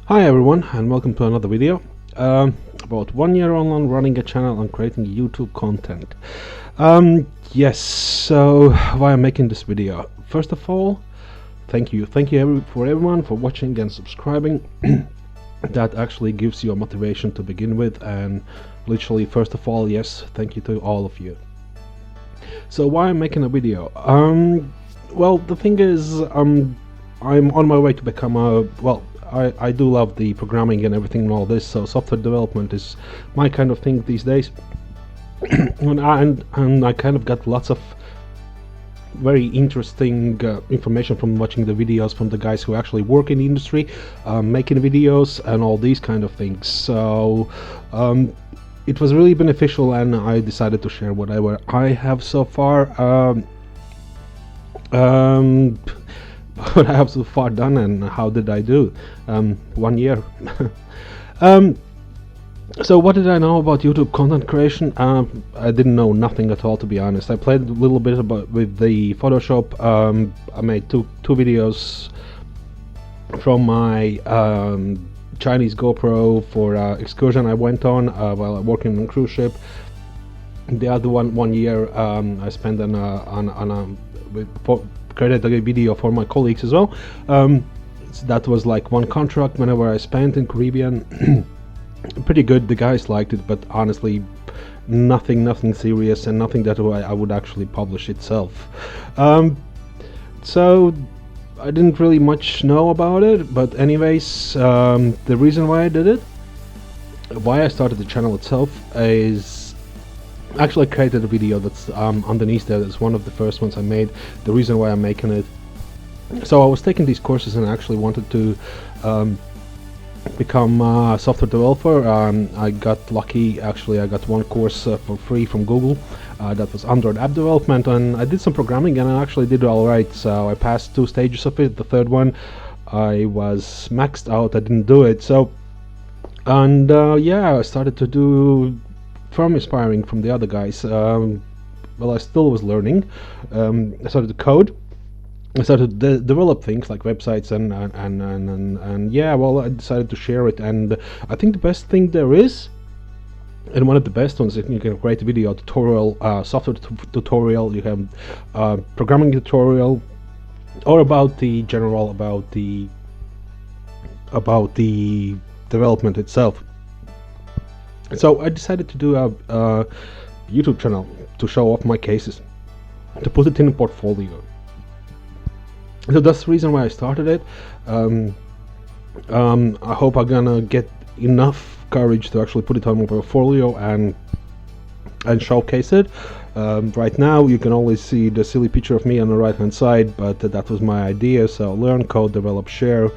Hi everyone, and welcome to another video about 1 year online running a channel and creating YouTube content. Yes, so why I'm making this video. First of all, thank you for everyone for watching and subscribing. That actually gives you a motivation to begin with, and literally, first of all, yes, thank you to all of you. So why I'm making a video? Well, the thing is, I'm on my way to become a, I do love the programming and everything and all this, so software development is my kind of thing these days. and I kind of got lots of very interesting information from watching the videos from the guys who actually work in the industry, making videos and all these kind of things. So it was really beneficial, and I decided to share whatever I have so far. What I have so far done, and how did I do? 1 year. So what did I know about YouTube content creation? I didn't know nothing at all, to be honest. I played a little bit with the Photoshop. I made two videos from my Chinese GoPro for excursion I went on while working on a cruise ship. The other one year I spent created a video for my colleagues as well. So that was like one contract whenever I spent in Caribbean. Pretty good, the guys liked it, but honestly nothing serious, and nothing that I would actually publish itself. So I didn't really much know about it, but anyways, the reason why I did it, why I started the channel itself, is actually I created a video that's underneath there. That's one of the first ones I made. The reason why I'm making it, so I was taking these courses and I actually wanted to become a software developer. I got lucky, actually I got one course for free from Google that was Android app development, and I did some programming and I actually did alright. So I passed 2 stages of it. The third one I was maxed out, I didn't do it. So, and yeah, I started to do from inspiring from the other guys. Well, I still was learning. I started to code. I started to develop things like websites and yeah, well, I decided to share it. And I think the best thing there is, and one of the best ones, if you can create a video tutorial, software tutorial, you have programming tutorial, or about the general, about the development itself. So I decided to do a YouTube channel to show off my cases, to put it in a portfolio. So that's the reason why I started it. I hope I'm gonna get enough courage to actually put it on my portfolio and showcase it. Right now you can always see the silly picture of me on the right hand side, but that was my idea. So learn, code, develop, share.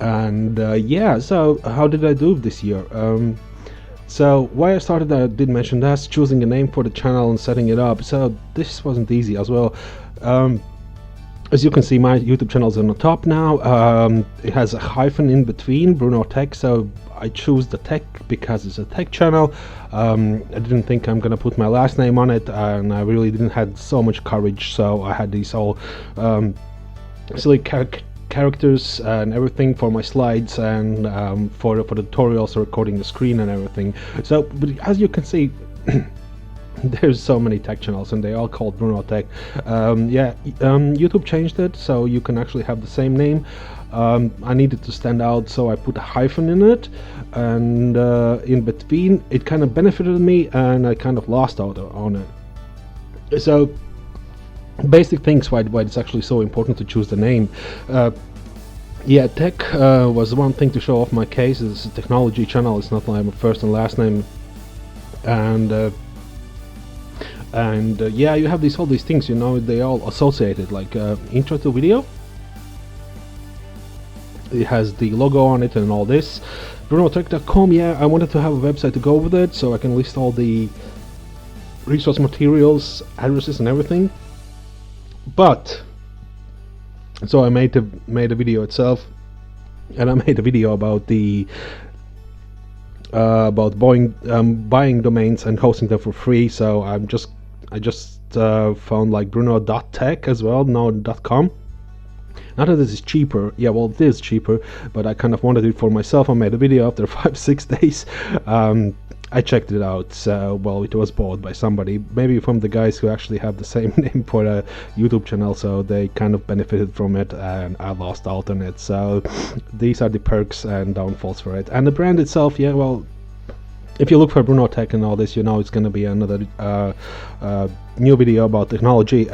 And yeah, so how did I do this year? So why I started, I did mention that, choosing a name for the channel and setting it up. So this wasn't easy as well. As you can see, my YouTube channel is on the top now. It has a hyphen in between, Bruno-Tech, so I choose the tech because it's a tech channel. I didn't think I'm gonna put my last name on it, and I really didn't have so much courage, so I had these all silly characters and everything for my slides, and for the tutorials, recording the screen and everything. So, but as you can see, there's so many tech channels and they all called Bruno-Tech. Yeah, YouTube changed it so you can actually have the same name. I needed to stand out, so I put a hyphen in it, and in between it kind of benefited me, and I kind of lost out on it. So basic things why it's actually so important to choose the name. Yeah, tech was one thing to show off my case. It's a technology channel, it's not like my first and last name. And yeah, you have all these things, you know, they all associated, like intro to video. It has the logo on it and all this. Bruno-Tech.com, yeah, I wanted to have a website to go with it so I can list all the resource materials, addresses and everything. But so I made a video itself, and I made a video about the about buying domains and hosting them for free. So I just found like Bruno.Tech as well, no .com, Not that this is cheaper, yeah, well, it is cheaper, but I kind of wanted it for myself. I made a video after 5-6 days. I checked it out, so, well, it was bought by somebody, maybe from the guys who actually have the same name for a YouTube channel, so they kind of benefited from it, and I lost out on it. So these are the perks and downfalls for it. And the brand itself, yeah, well, if you look for Bruno-Tech and all this, you know it's going to be another new video about technology,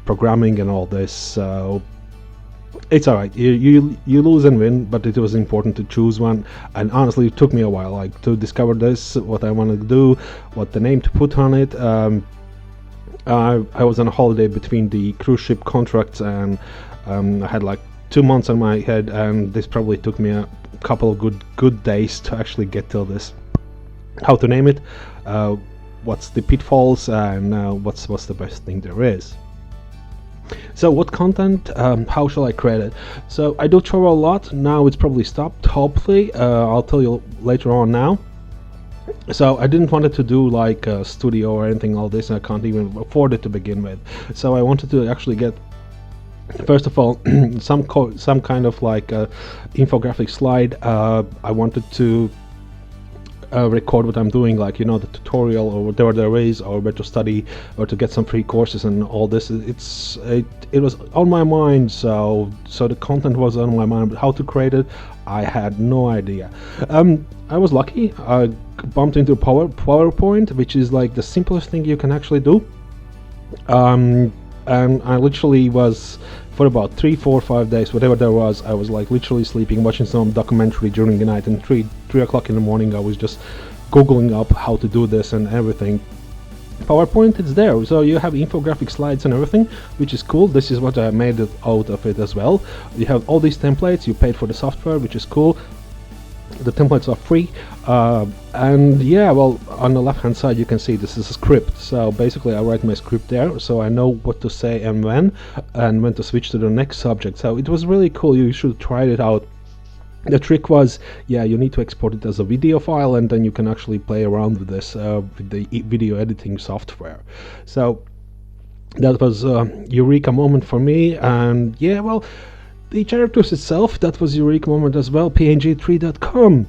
programming and all this, so it's alright. You lose and win, but it was important to choose one, and honestly it took me a while, like, to discover this, what I wanted to do, what the name to put on it. I was on a holiday between the cruise ship contracts, and I had like 2 months on my head, and this probably took me a couple of good days to actually get till this. How to name it, what's the pitfalls, and what's the best thing there is. So what content, how shall I create it? So I do travel a lot. Now it's probably stopped, hopefully. I'll tell you later on now. So I didn't want it to do like a studio or anything all this. I can't even afford it to begin with. So I wanted to actually get, first of all, some kind of like infographic slide. I wanted to record what I'm doing, like, you know, the tutorial or whatever there is, or where to study, or to get some free courses and all this. It was on my mind, so the content was on my mind, but how to create it, I had no idea. I was lucky. I bumped into PowerPoint, which is like the simplest thing you can actually do. And I literally was, for about 3, 4, 5 days, whatever there was, I was like literally sleeping, watching some documentary during the night, and 3 o'clock in the morning I was just googling up how to do this and everything. PowerPoint, it's there, so you have infographic slides and everything, which is cool. This is what I made out of it as well. You have all these templates, you paid for the software, which is cool. The templates are free, and yeah, well, on the left hand side you can see this is a script. So basically I write my script there, so I know what to say and when to switch to the next subject. So it was really cool. You should try it out. The trick was, yeah, you need to export it as a video file, and then you can actually play around with this with the video editing software. So that was a eureka moment for me. And yeah, well, the characters itself, that was a eureka moment as well. png3.com.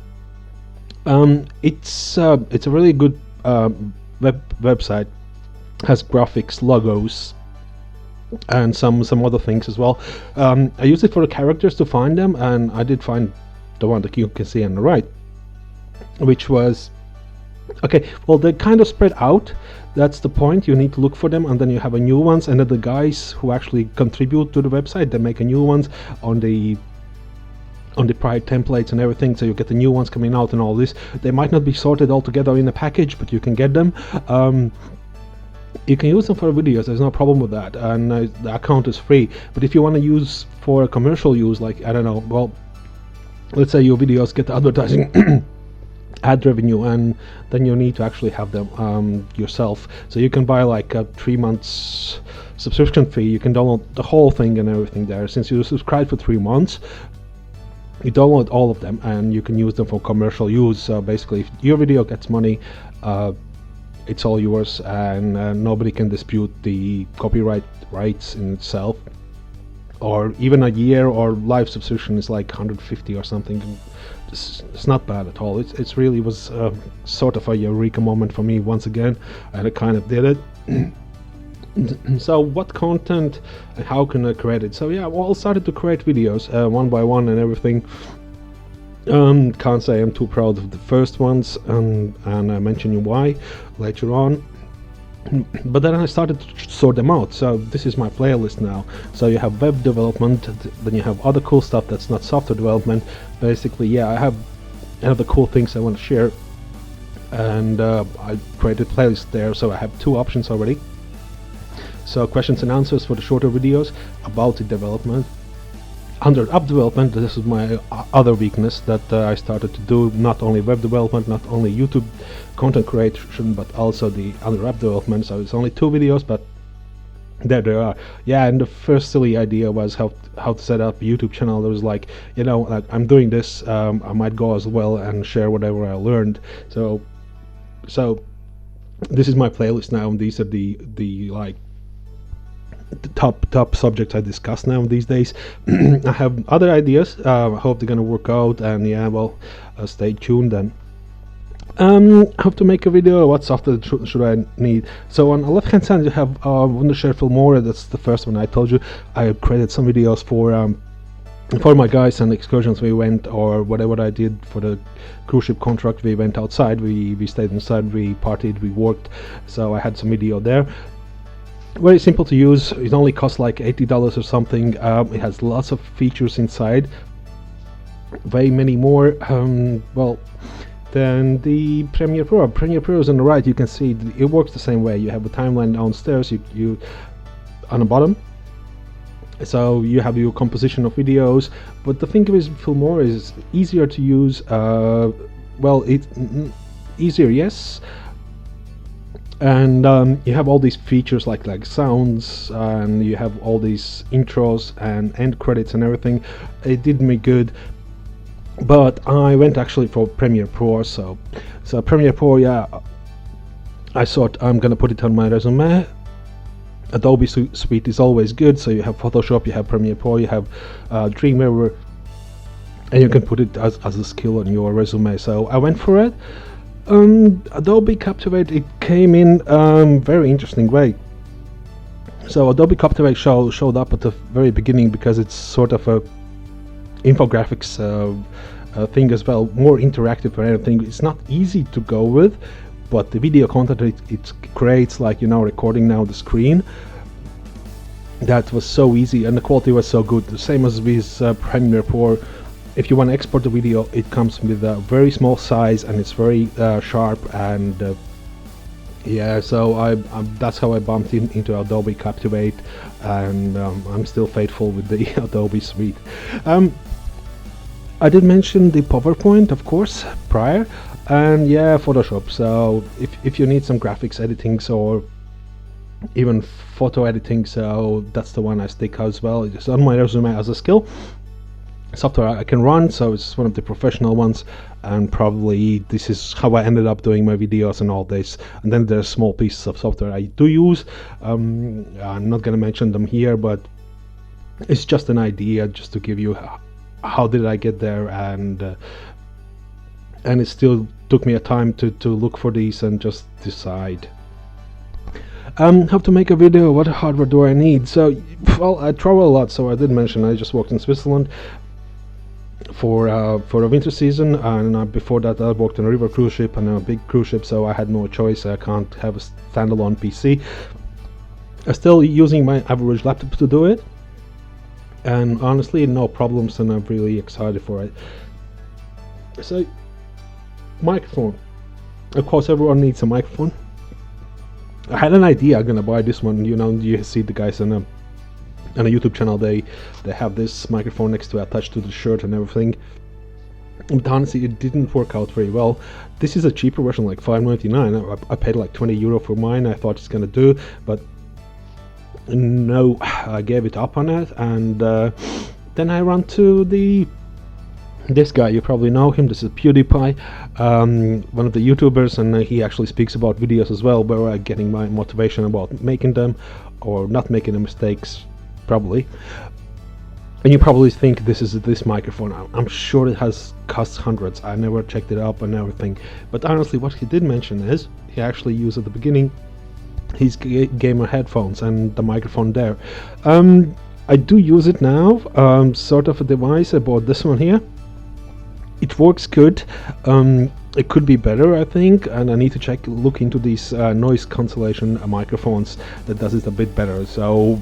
It's a really good website. Has graphics, logos, and some other things as well. I used it for the characters to find them, and I did find the one that you can see on the right, which was okay. Well, they kind of spread out. That's the point. You need to look for them, and then you have a new ones, and then the guys who actually contribute to the website, they make a new ones on the prior templates and everything, so you get the new ones coming out and all this. They might not be sorted all together in a package, but you can get them. You can use them for videos, there's no problem with that, and the account is free. But if you want to use for a commercial use, like, I don't know, well, let's say your videos get advertising ad revenue, and then you need to actually have them yourself. So you can buy like a 3 months subscription fee. You can download the whole thing and everything there. Since you subscribe for 3 months, you download all of them and you can use them for commercial use. So basically, if your video gets money, it's all yours, and nobody can dispute the copyright rights in itself. Or even a year or live subscription is like 150 or something. It's not bad at all. It's really was sort of a eureka moment for me once again, and I kind of did it. So what content and how can I create it? So yeah, well, I started to create videos one by one and everything. Can't say I'm too proud of the first ones, and I mention you why later on. But then I started to sort them out. So this is my playlist now. So you have web development, then you have other cool stuff that's not software development. Basically, yeah, I have other cool things I want to share, and I created a playlist there. So I have 2 options already. So questions and answers for the shorter videos about the development. Under app development, this is my other weakness that I started to do, not only web development, not only YouTube content creation, but also the other app development. So it's only 2 videos, but there they are. Yeah, and the first silly idea was how to set up a YouTube channel. There was like, you know, like, I'm doing this, I might go as well and share whatever I learned. So this is my playlist now, and these are the like the top subjects I discuss now these days. I have other ideas. I hope they're gonna work out, and yeah, well, stay tuned then. How to make a video, what software should I need? So on the left hand side you have Wondershare Filmora. That's the first one I told you. I created some videos for my guys and excursions we went, or whatever I did for the cruise ship contract. We went outside, we stayed inside, we partied, we worked, so I had some video there. Very simple to use. It only costs like $80 or something. It has lots of features inside, way many more well, than the Premiere Pro. Premiere Pro is on the right. You can see it works the same way. You have a timeline downstairs, you on the bottom, so you have your composition of videos. But the thing with Filmora is easier to use. Well, it's easier, yes, and you have all these features like sounds, and you have all these intros and end credits and everything. It did me good, but I went actually for Premiere Pro. So Premiere Pro, yeah, I thought I'm gonna put it on my resume. Adobe Suite is always good, so you have Photoshop, you have Premiere Pro, you have Dreamweaver, and you can put it as a skill on your resume. So I went for it. Adobe Captivate, it came in very interesting way. So Adobe Captivate showed up at the very beginning because it's sort of a infographics thing as well, more interactive and everything. It's not easy to go with, but the video content it creates, like, you know, recording now the screen, that was so easy, and the quality was so good. The same as with Premiere Pro. If you want to export the video, it comes with a very small size, and it's very sharp, and yeah, so that's how I bumped into Adobe Captivate, and I'm still faithful with the Adobe Suite. I did mention the PowerPoint, of course, prior, and yeah, Photoshop. So if you need some graphics editing or even photo editing, so that's the one I stick as well. It's on my resume as a skill. Software I can run, so it's one of the professional ones, and probably this is how I ended up doing my videos and all this. And then there's small pieces of software I do use. I'm not gonna mention them here, but it's just an idea, just to give you how did I get there, and it still took me a time to look for these and just decide. How to make a video, what hardware do I need? So, well, I travel a lot, so I did mention I just worked in Switzerland for a winter season, and before that I worked on a river cruise ship and a big cruise ship, so I had no choice. I can't have a standalone PC. I'm still using my average laptop to do it, and honestly no problems, and I'm really excited for it. So, microphone, of course everyone needs a microphone. I had an idea, I'm gonna buy this one. You know, you see the guys on a YouTube channel, they have this microphone next to attached to the shirt and everything, but honestly it didn't work out very well. This is a cheaper version, like $5.99. I paid like €20 for mine. I thought it's gonna do, but no, I gave it up on it. And then I ran to this guy, you probably know him. This is PewDiePie, one of the YouTubers, and he actually speaks about videos as well, where I'm getting my motivation about making them or not making the mistakes, probably. And you probably think this is this microphone. I'm sure it has cost hundreds. I never checked it up and everything, but honestly what he did mention is he actually used at the beginning his gamer headphones and the microphone there. I do use it now, sort of a device. I bought this one here. It works good. It could be better, I think, and I need to look into these noise cancellation microphones that does it a bit better. So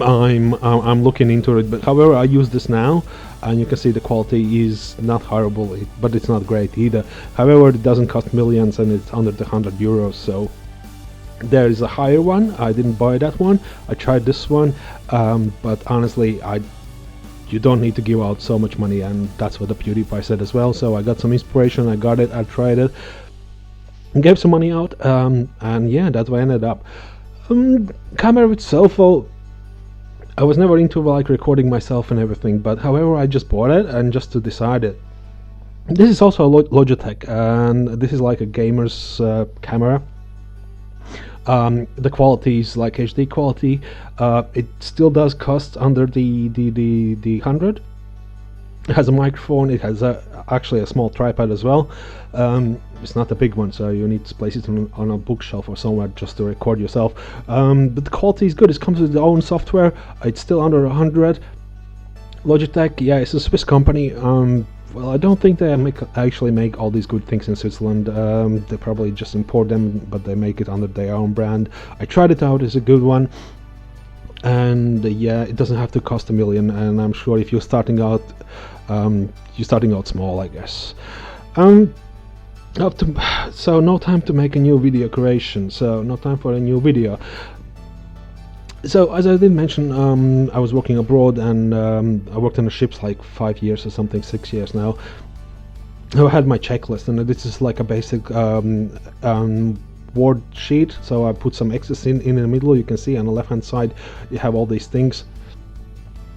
I'm looking into it. But however, I use this now, and you can see the quality is not horrible, but it's not great either. However, it doesn't cost millions, and it's under the €100. So there is a higher one. I didn't buy that one. I tried this one, but honestly, you don't need to give out so much money, and that's what the PewDiePie said as well. So I got some inspiration, I got it, I tried it, and gave some money out, and yeah, that's where I ended up. Camera itself, well, I was never into like recording myself and everything, but however I just bought it and just to decide it. This is also a Logitech, and this is like a gamer's camera. The quality is like HD quality. It still does cost under the 100. It has a microphone. It has actually a small tripod as well. It's not a big one, so you need to place it on a bookshelf or somewhere just to record yourself. But the quality is good. It comes with its own software. It's still under 100. Logitech, yeah, it's a Swiss company. Well, I don't think they actually make all these good things in Switzerland. They probably just import them, but they make it under their own brand. I tried it out; it's a good one. And yeah, it doesn't have to cost $1 million, and I'm sure if you're starting out small, I guess. So no time to make a new video creation, so no time for a new video. So as I did mention, I was working abroad, and I worked on the ships like 5 years or something, 6 years now. I had my checklist, and this is like a basic word sheet, so I put some X's in the middle. You can see on the left hand side you have all these things,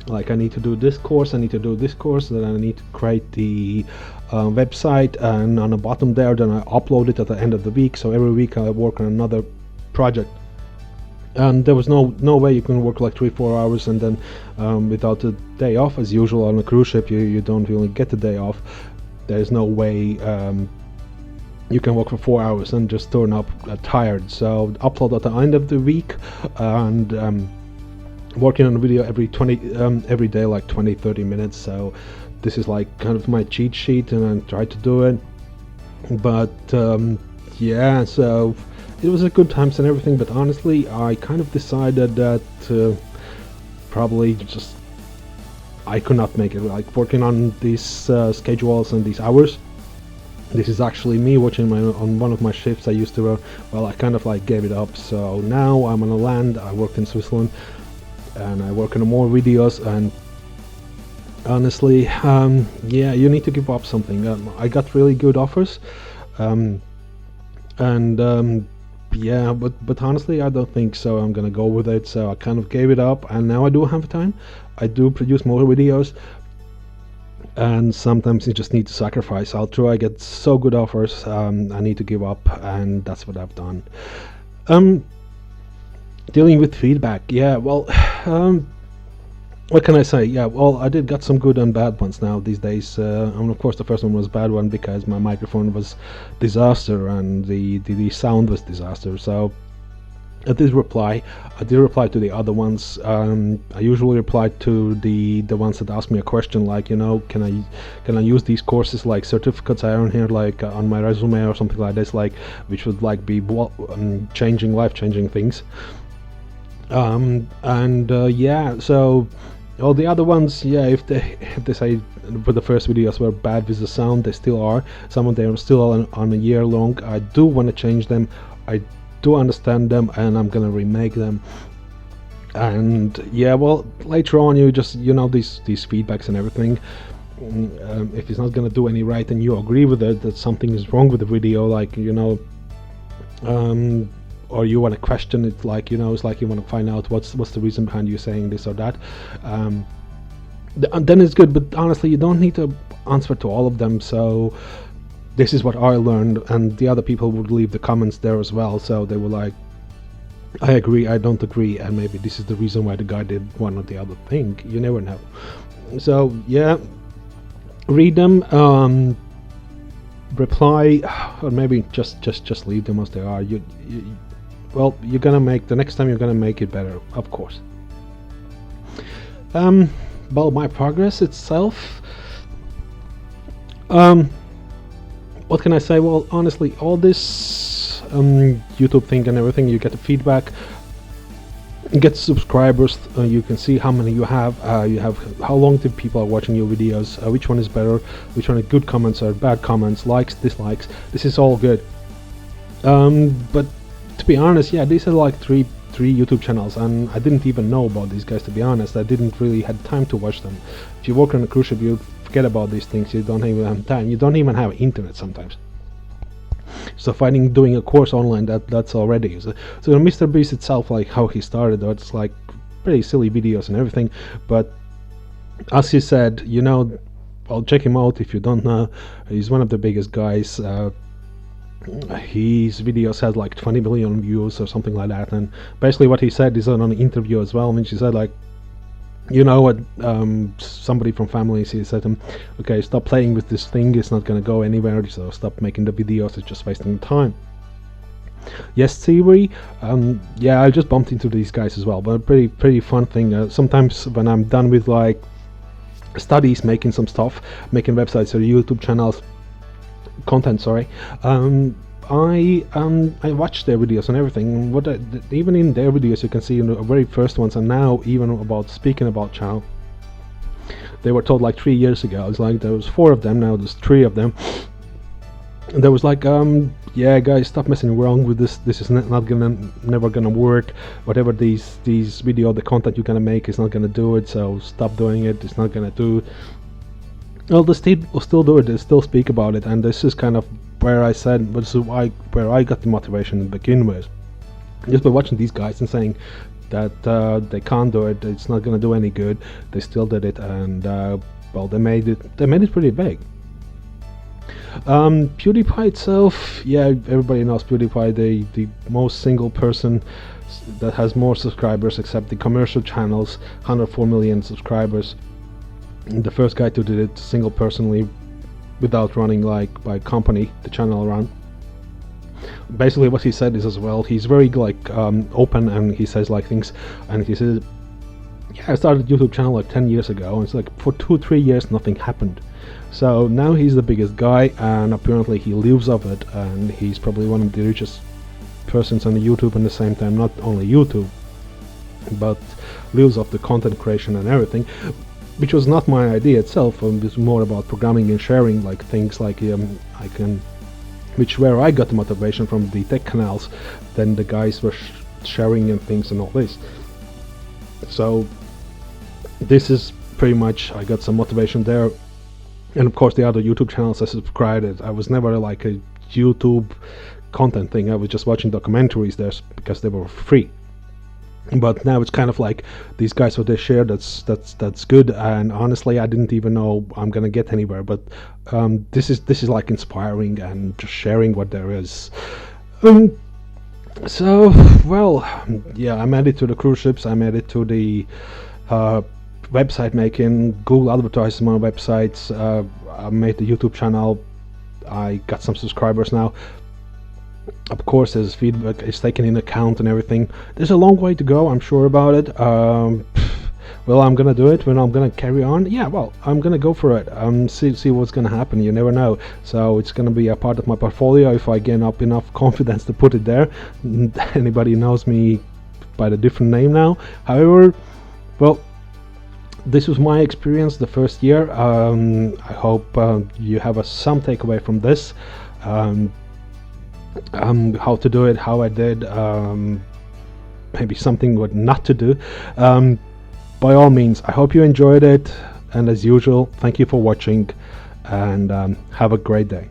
like I need to do this course, I need to do this course, then I need to create the website, and on the bottom there then I upload it at the end of the week. So every week I work on another project, and there was no way you can work like 3-4 hours and then without a day off. As usual on a cruise ship, you don't really get the day off. There's no way you can work for 4 hours and just turn up tired. So upload at the end of the week, and working on a video every day, like 20-30 minutes. So this is like kind of my cheat sheet, and I try to do it. But yeah, so it was a good times and everything, but honestly I kind of decided that probably just I could not make it, like working on these schedules and these hours. This is actually me watching on one of my shifts I used to well, I kind of like gave it up. So now I'm on the land. I worked in Switzerland and I work on more videos, and honestly yeah, you need to give up something. I got really good offers, yeah, but honestly I don't think so I'm gonna go with it. So I kind of gave it up, and now I do have time. I do produce more videos, and sometimes you just need to sacrifice. I get so good offers, I need to give up, and that's what I've done. Dealing with feedback, yeah, well, what can I say? Yeah, well, I did got some good and bad ones now these days, and of course the first one was a bad one because my microphone was disaster and the sound was disaster. So I did reply to the other ones. I usually reply to the ones that ask me a question, like, you know, can I use these courses, like certificates I earn here, like on my resume or something like this, like which would like be life-changing things. Yeah, so all the other ones, yeah, if they say but the first videos were bad with the sound, they still are. Some of them are still on a year long. I do want to change them. I do understand them, and I'm gonna remake them. And yeah, well, later on you know these feedbacks and everything. If it's not gonna do any right and you agree with it, that something is wrong with the video, like, you know, or you want to question it, like, you know, it's like you want to find out what's the reason behind you saying this or that, then it's good. But honestly, you don't need to answer to all of them. So this is what I learned, and the other people would leave the comments there as well. So they were like, I agree, I don't agree, and maybe this is the reason why the guy did one or the other thing. You never know. So yeah, read them, reply, or maybe just leave them as they are. Well, you're gonna make the next time, you're gonna make it better, of course. Well, my progress itself, what can I say? Well, honestly, all this YouTube thing and everything, you get the feedback, you get subscribers, you can see how many you have how long the people are watching your videos, which one is better, which one is good comments or bad comments, likes, dislikes. This is all good. But to be honest, yeah, these are like three YouTube channels, and I didn't even know about these guys, to be honest. I didn't really had time to watch them. If you work on a cruise ship, you forget about these things. You don't even have time. You don't even have internet sometimes. So doing a course online, that's already so Mr. Beast itself, like how he started, it's like pretty silly videos and everything. But as he said, you know, I'll check him out if you don't know. He's one of the biggest guys. his videos had like 20 million views or something like that. And basically what he said is on an interview as well, which he said like, you know what, somebody from families, he said to him, okay, stop playing with this thing, it's not gonna go anywhere, so stop making the videos, it's just wasting time. Yes, Theory, yeah, I just bumped into these guys as well, but a pretty fun thing. Sometimes when I'm done with like studies, making some stuff, making websites or YouTube channels, content, sorry, I watch their videos and everything. Even in their videos, you can see in the very first ones, and now even about speaking about channel, they were told like 3 years ago. It's like there was 4 of them, now there's 3 of them. And there was like, yeah, guys, stop messing around with this. This is never gonna work. Whatever the content you're gonna make is not gonna do it. So stop doing it. It's not gonna do. Well, they still do it. They still speak about it, and this is kind of where I said, where I got the motivation to begin with, just by watching these guys and saying that they can't do it. It's not gonna do any good. They still did it, and well, they made it. They made it pretty big. PewDiePie itself, yeah, everybody knows PewDiePie, the most single person that has more subscribers except the commercial channels, 104 million subscribers. And the first guy to do it single personally without running like by company the channel around. Basically what he said is as well, he's very like open, and he says like things, and he says, yeah, I started a YouTube channel like 10 years ago, and it's like for 2-3 years nothing happened. So now he's the biggest guy, and apparently he lives off it, and he's probably one of the richest persons on YouTube at the same time, not only YouTube, but lives off the content creation and everything, which was not my idea itself. It was more about programming and sharing, like things like where I got the motivation from the tech canals, then the guys were sharing and things and all this. So this is pretty much, I got some motivation there. And of course the other YouTube channels I subscribed. I was never like a YouTube content thing. I was just watching documentaries there because they were free. But now it's kind of like these guys, what they share, that's good. And honestly, I didn't even know I'm gonna get anywhere. But this is like inspiring and just sharing what there is. So well, yeah, I'm added to the cruise ships. I'm added to the website making, Google advertises my websites. I made the YouTube channel. I got some subscribers now. Of course, his feedback is taken in account and everything. There's a long way to go, I'm sure about it. Well, I'm gonna do it. When I'm gonna carry on, yeah, well, I'm gonna go for it. See what's gonna happen. You never know. So it's gonna be a part of my portfolio if I get up enough confidence to put it there. Anybody knows me by the different name now. However, well, this was my experience the first year. I hope you have some takeaway from this. How to do it, how I did, maybe something what not to do. By all means, I hope you enjoyed it, and as usual, thank you for watching, and have a great day.